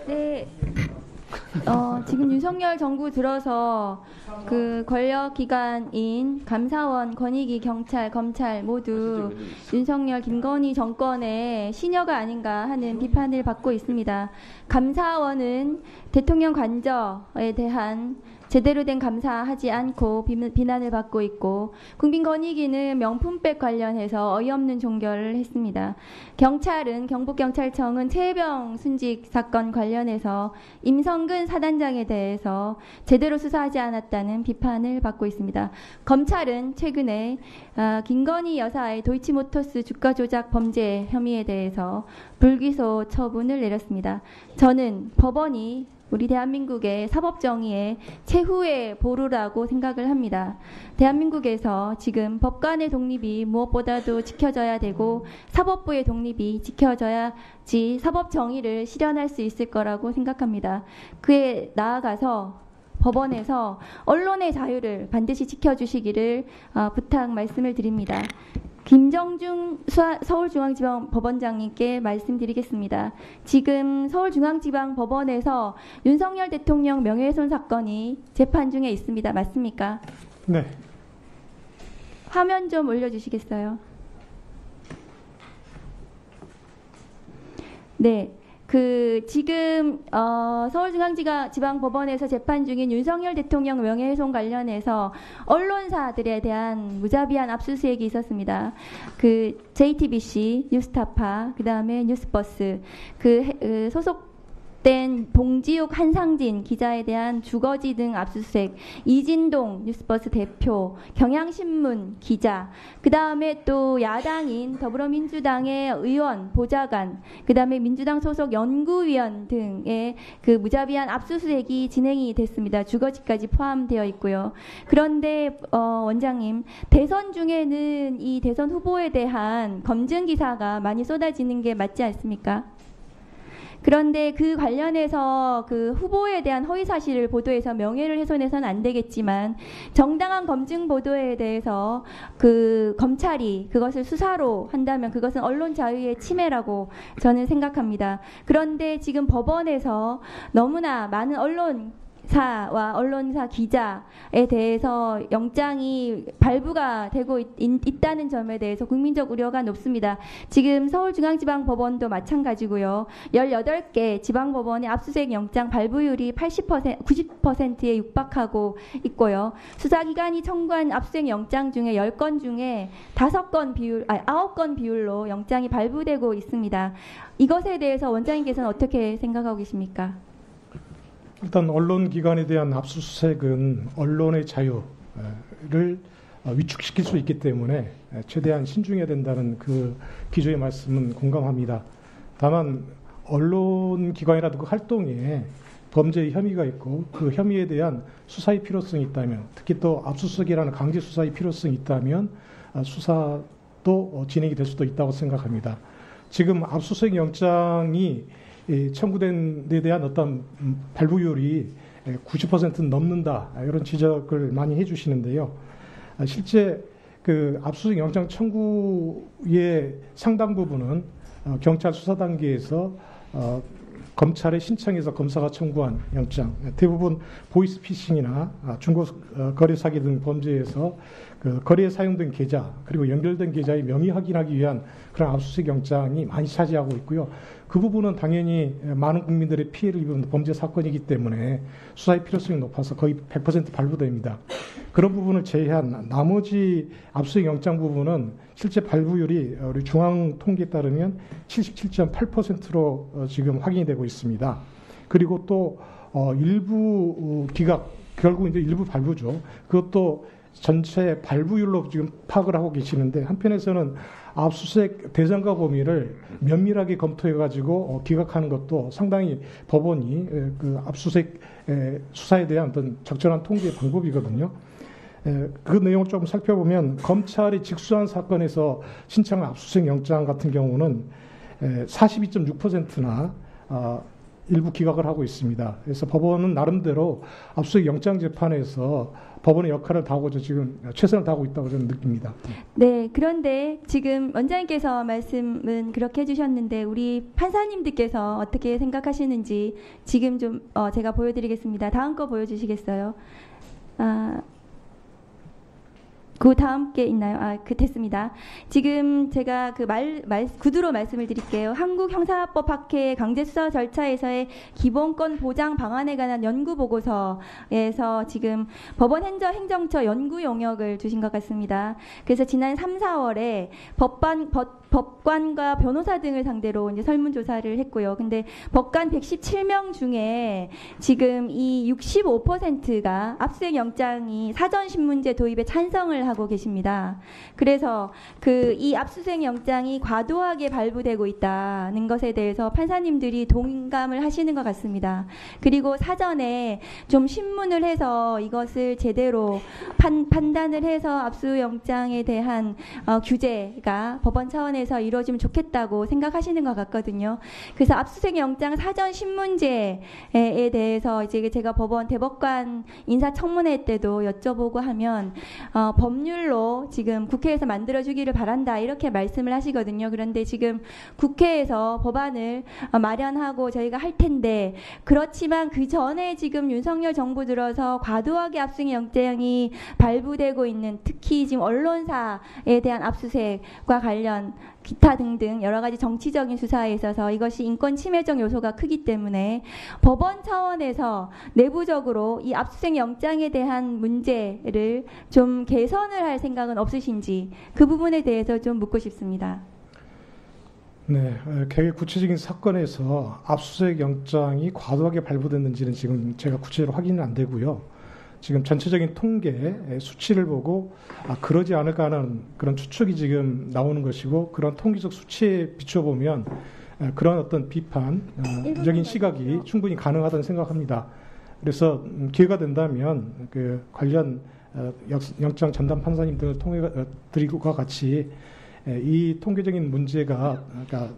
네. 지금 윤석열 정부 들어서 그 권력기관인 감사원, 권익위, 경찰, 검찰 모두 윤석열, 김건희 정권의 시녀가 아닌가 하는 비판을 받고 있습니다. 감사원은 대통령 관저에 대한 제대로 된 감사하지 않고 비난을 받고 있고, 국민권익위는 명품백 관련해서 어이없는 종결을 했습니다. 경찰은, 경북경찰청은 최혜병 순직 사건 관련해서 임성근 사단장에 대해서 제대로 수사하지 않았다는 비판을 받고 있습니다. 검찰은 최근에 김건희 여사의 도이치모터스 주가 조작 범죄 혐의에 대해서 불기소 처분을 내렸습니다. 저는 법원이 우리 대한민국의 사법정의의 최후의 보루라고 생각을 합니다. 대한민국에서 지금 법관의 독립이 무엇보다도 지켜져야 되고 사법부의 독립이 지켜져야지 사법정의를 실현할 수 있을 거라고 생각합니다. 그에 나아가서 법원에서 언론의 자유를 반드시 지켜주시기를 부탁 말씀을 드립니다. 김정중 서울중앙지방법원장님께 말씀드리겠습니다. 지금 서울중앙지방법원에서 윤석열 대통령 명예훼손 사건이 재판 중에 있습니다. 맞습니까? 네. 화면 좀 올려주시겠어요? 네. 지금 서울중앙지방법원에서 재판 중인 윤석열 대통령 명예훼손 관련해서 언론사들에 대한 무자비한 압수수색이 있었습니다. JTBC, 뉴스타파, 그다음에 뉴스버스, 소속된 봉지욱, 한상진 기자에 대한 주거지 등 압수수색, 이진동 뉴스버스 대표, 경향신문 기자, 그다음에 또 야당인 더불어민주당의 의원, 보좌관, 그다음에 민주당 소속 연구위원 등의 무자비한 압수수색이 진행이 됐습니다. 주거지까지 포함되어 있고요. 그런데 원장님, 대선 중에는 이 대선 후보에 대한 검증 기사가 많이 쏟아지는 게 맞지 않습니까? 그런데 그 관련해서 후보에 대한 허위 사실을 보도해서 명예를 훼손해서는 안 되겠지만, 정당한 검증 보도에 대해서 검찰이 그것을 수사로 한다면 그것은 언론 자유의 침해라고 저는 생각합니다. 그런데 지금 법원에서 너무나 많은 언론사와 언론사 기자에 대해서 영장이 발부가 되고 있다는 점에 대해서 국민적 우려가 높습니다. 지금 서울중앙지방법원도 마찬가지고요. 18개 지방법원의 압수수색 영장 발부율이 90%에 육박하고 있고요. 수사기관이 청구한 압수수색 영장 중에 10건 중에 9건 비율로 영장이 발부되고 있습니다. 이것에 대해서 원장님께서는 어떻게 생각하고 계십니까? 일단 언론기관에 대한 압수수색은 언론의 자유를 위축시킬 수 있기 때문에 최대한 신중해야 된다는 기조의 말씀은 공감합니다. 다만 언론기관이라도 그 활동에 범죄의 혐의가 있고 그 혐의에 대한 수사의 필요성이 있다면, 특히 또 압수수색이라는 강제 수사의 필요성이 있다면 수사도 진행이 될 수도 있다고 생각합니다. 지금 압수수색 영장이 청구된 데 대한 어떤 발부율이 90% 넘는다, 이런 지적을 많이 해주시는데요. 실제 압수수색 영장 청구의 상당 부분은 경찰 수사 단계에서 검찰에 신청해서 검사가 청구한 영장, 대부분 보이스피싱이나 중고 거래 사기 등 범죄에서 거래에 사용된 계좌 그리고 연결된 계좌의 명의 확인하기 위한 그런 압수수색 영장이 많이 차지하고 있고요. 그 부분은 당연히 많은 국민들의 피해를 입은 범죄 사건이기 때문에 수사의 필요성이 높아서 거의 100% 발부됩니다. 그런 부분을 제외한 나머지 압수수색 영장 부분은 실제 발부율이 우리 중앙통계에 따르면 77.8%로 지금 확인이 되고 있습니다. 그리고 또 일부 기각, 결국 이제 일부 발부죠. 그것도 전체 발부율로 지금 파악을 하고 계시는데, 한편에서는 압수수색 대상과 범위를 면밀하게 검토해가지고 기각하는 것도 상당히 법원이 압수수색 수사에 대한 어떤 적절한 통계 방법이거든요. 그 내용을 조금 살펴보면, 검찰이 직수한 사건에서 신청한 압수수색 영장 같은 경우는 42.6%나 일부 기각을 하고 있습니다. 그래서 법원은 나름대로 압수수색 영장 재판에서 법원의 역할을 다하고자 지금 최선을 다하고 있다고 저는 느낍니다. 네, 그런데 지금 원장님께서 말씀은 그렇게 해주셨는데 우리 판사님들께서 어떻게 생각하시는지 지금 좀 제가 보여드리겠습니다. 다음 거 보여주시겠어요? 그 다음 게 있나요? 됐습니다. 지금 제가 구두로 말씀을 드릴게요. 한국 형사법 학회 강제수사 절차에서의 기본권 보장 방안에 관한 연구 보고서에서 지금 법원 행정처 연구 용역을 주신 것 같습니다. 그래서 지난 3, 4월에 법관과 변호사 등을 상대로 이제 설문조사를 했고요. 근데 법관 117명 중에 지금 이 65%가 압수수색 영장이 사전신문제 도입에 찬성을 하고 계십니다. 그래서 이 압수수색 영장이 과도하게 발부되고 있다는 것에 대해서 판사님들이 동감을 하시는 것 같습니다. 그리고 사전에 좀 신문을 해서 이것을 제대로 판단을 해서 압수영장에 대한 규제가 법원 차원에서 이루어지면 좋겠다고 생각하시는 것 같거든요. 그래서 압수수색 영장 사전 신문제에 대해서 이제 제가 대법관 인사청문회 때도 여쭤보고 하면 법률로 지금 국회에서 만들어주기를 바란다 이렇게 말씀을 하시거든요. 그런데 지금 국회에서 법안을 마련하고 저희가 할 텐데 그렇지만 그 전에 지금 윤석열 정부 들어서 과도하게 압수수색 영장이 발부되고 있는 특히 지금 언론사에 대한 압수수색과 관련 기타 등등 여러 가지 정치적인 수사에 있어서 이것이 인권 침해적 요소가 크기 때문에 법원 차원에서 내부적으로 이 압수수색 영장에 대한 문제를 좀 개선을 할 생각은 없으신지 그 부분에 대해서 좀 묻고 싶습니다. 네, 구체적인 사건에서 압수수색 영장이 과도하게 발부됐는지는 지금 제가 구체적으로 확인은 안 되고요. 지금 전체적인 통계 수치를 보고 그러지 않을까 하는 그런 추측이 지금 나오는 것이고 그런 통계적 수치에 비춰보면 그런 어떤 비판적인 시각이 충분히 가능하다는 생각합니다. 그래서 기회가 된다면 그 관련 영장 전담 판사님 등을 통해 드리고와 같이 이 통계적인 문제가 그러니까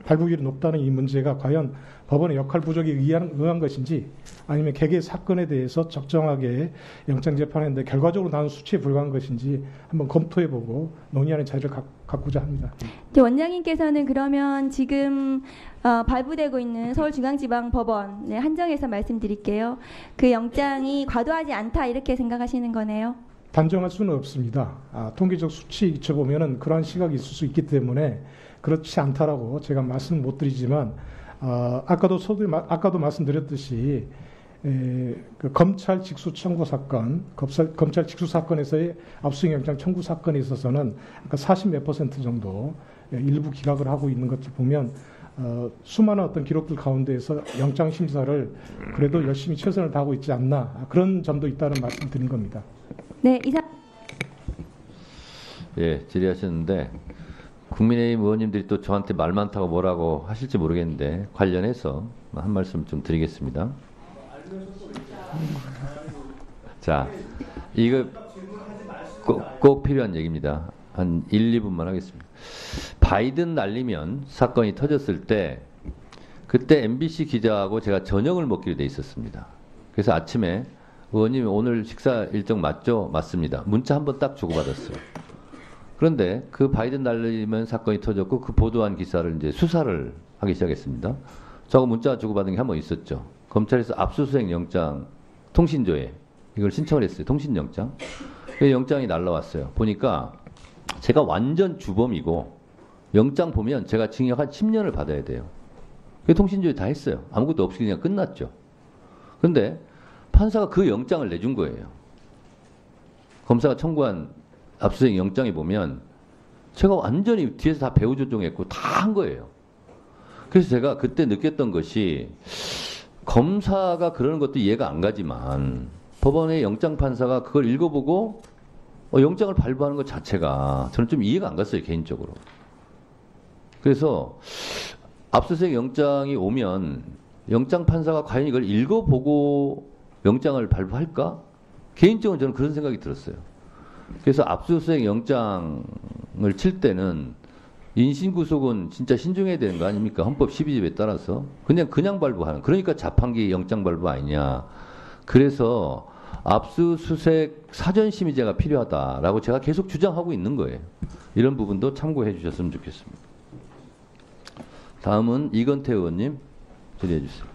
발부율이 높다는 이 문제가 과연 법원의 역할 부족에 의한 것인지 아니면 개개 사건에 대해서 적정하게 영장 재판했는데 결과적으로 나온 수치에 불과한 것인지 한번 검토해보고 논의하는 자리를 갖고자 합니다. 원장님께서는 그러면 지금 발부되고 있는 서울중앙지방법원에 한정해서 말씀드릴게요. 그 영장이 과도하지 않다 이렇게 생각하시는 거네요? 단정할 수는 없습니다. 통계적 수치에 비춰보면 그러한 시각이 있을 수 있기 때문에 그렇지 않다라고 제가 말씀 못 드리지만 아까도 말씀드렸듯이 그 검찰 직수 청구 사건, 검찰 직수 사건에서의 압수수색 영장 청구 사건에 있어서는 40몇 % 정도 일부 기각을 하고 있는 것을 보면 수많은 어떤 기록들 가운데에서 영장 심사를 그래도 열심히 최선을 다하고 있지 않나 그런 점도 있다는 말씀 드린 겁니다. 네, 이상. 예, 질의하셨는데 국민의힘 의원님들이 또 저한테 말 많다고 뭐라고 하실지 모르겠는데 관련해서 한 말씀 좀 드리겠습니다. 자, 이거 꼭 필요한 얘기입니다. 한 1, 2분만 하겠습니다. 바이든 날리면 사건이 터졌을 때 그때 MBC 기자하고 제가 저녁을 먹기로 돼 있었습니다. 그래서 아침에 의원님 오늘 식사 일정 맞죠? 맞습니다. 문자 한번 딱 주고받았어요. 그런데 그 바이든 날리면 사건이 터졌고 그 보도한 기사를 이제 수사를 하기 시작했습니다. 저하고 문자 주고받은 게 한 번 있었죠. 검찰에서 압수수색 영장 통신조회 이걸 신청을 했어요. 통신영장. 그 영장이 날라왔어요. 보니까 제가 완전 주범이고 영장 보면 제가 징역 한 10년을 받아야 돼요. 그 통신조회 다 했어요. 아무것도 없이 그냥 끝났죠. 그런데 판사가 그 영장을 내준 거예요. 검사가 청구한 압수수색 영장에 보면 제가 완전히 뒤에서 다 배후 조종했고 다 한 거예요. 그래서 제가 그때 느꼈던 것이 검사가 그러는 것도 이해가 안 가지만 법원의 영장 판사가 그걸 읽어보고 영장을 발부하는 것 자체가 저는 좀 이해가 안 갔어요, 개인적으로. 그래서 압수수색 영장이 오면 영장 판사가 과연 이걸 읽어보고 영장을 발부할까? 개인적으로 저는 그런 생각이 들었어요. 그래서 압수수색 영장을 칠 때는 인신구속은 진짜 신중해야 되는 거 아닙니까? 헌법 12조에 따라서. 그냥 발부하는. 그러니까 자판기 영장 발부 아니냐. 그래서 압수수색 사전심의제가 필요하다라고 제가 계속 주장하고 있는 거예요. 이런 부분도 참고해 주셨으면 좋겠습니다. 다음은 이건태 의원님 질의해 주세요.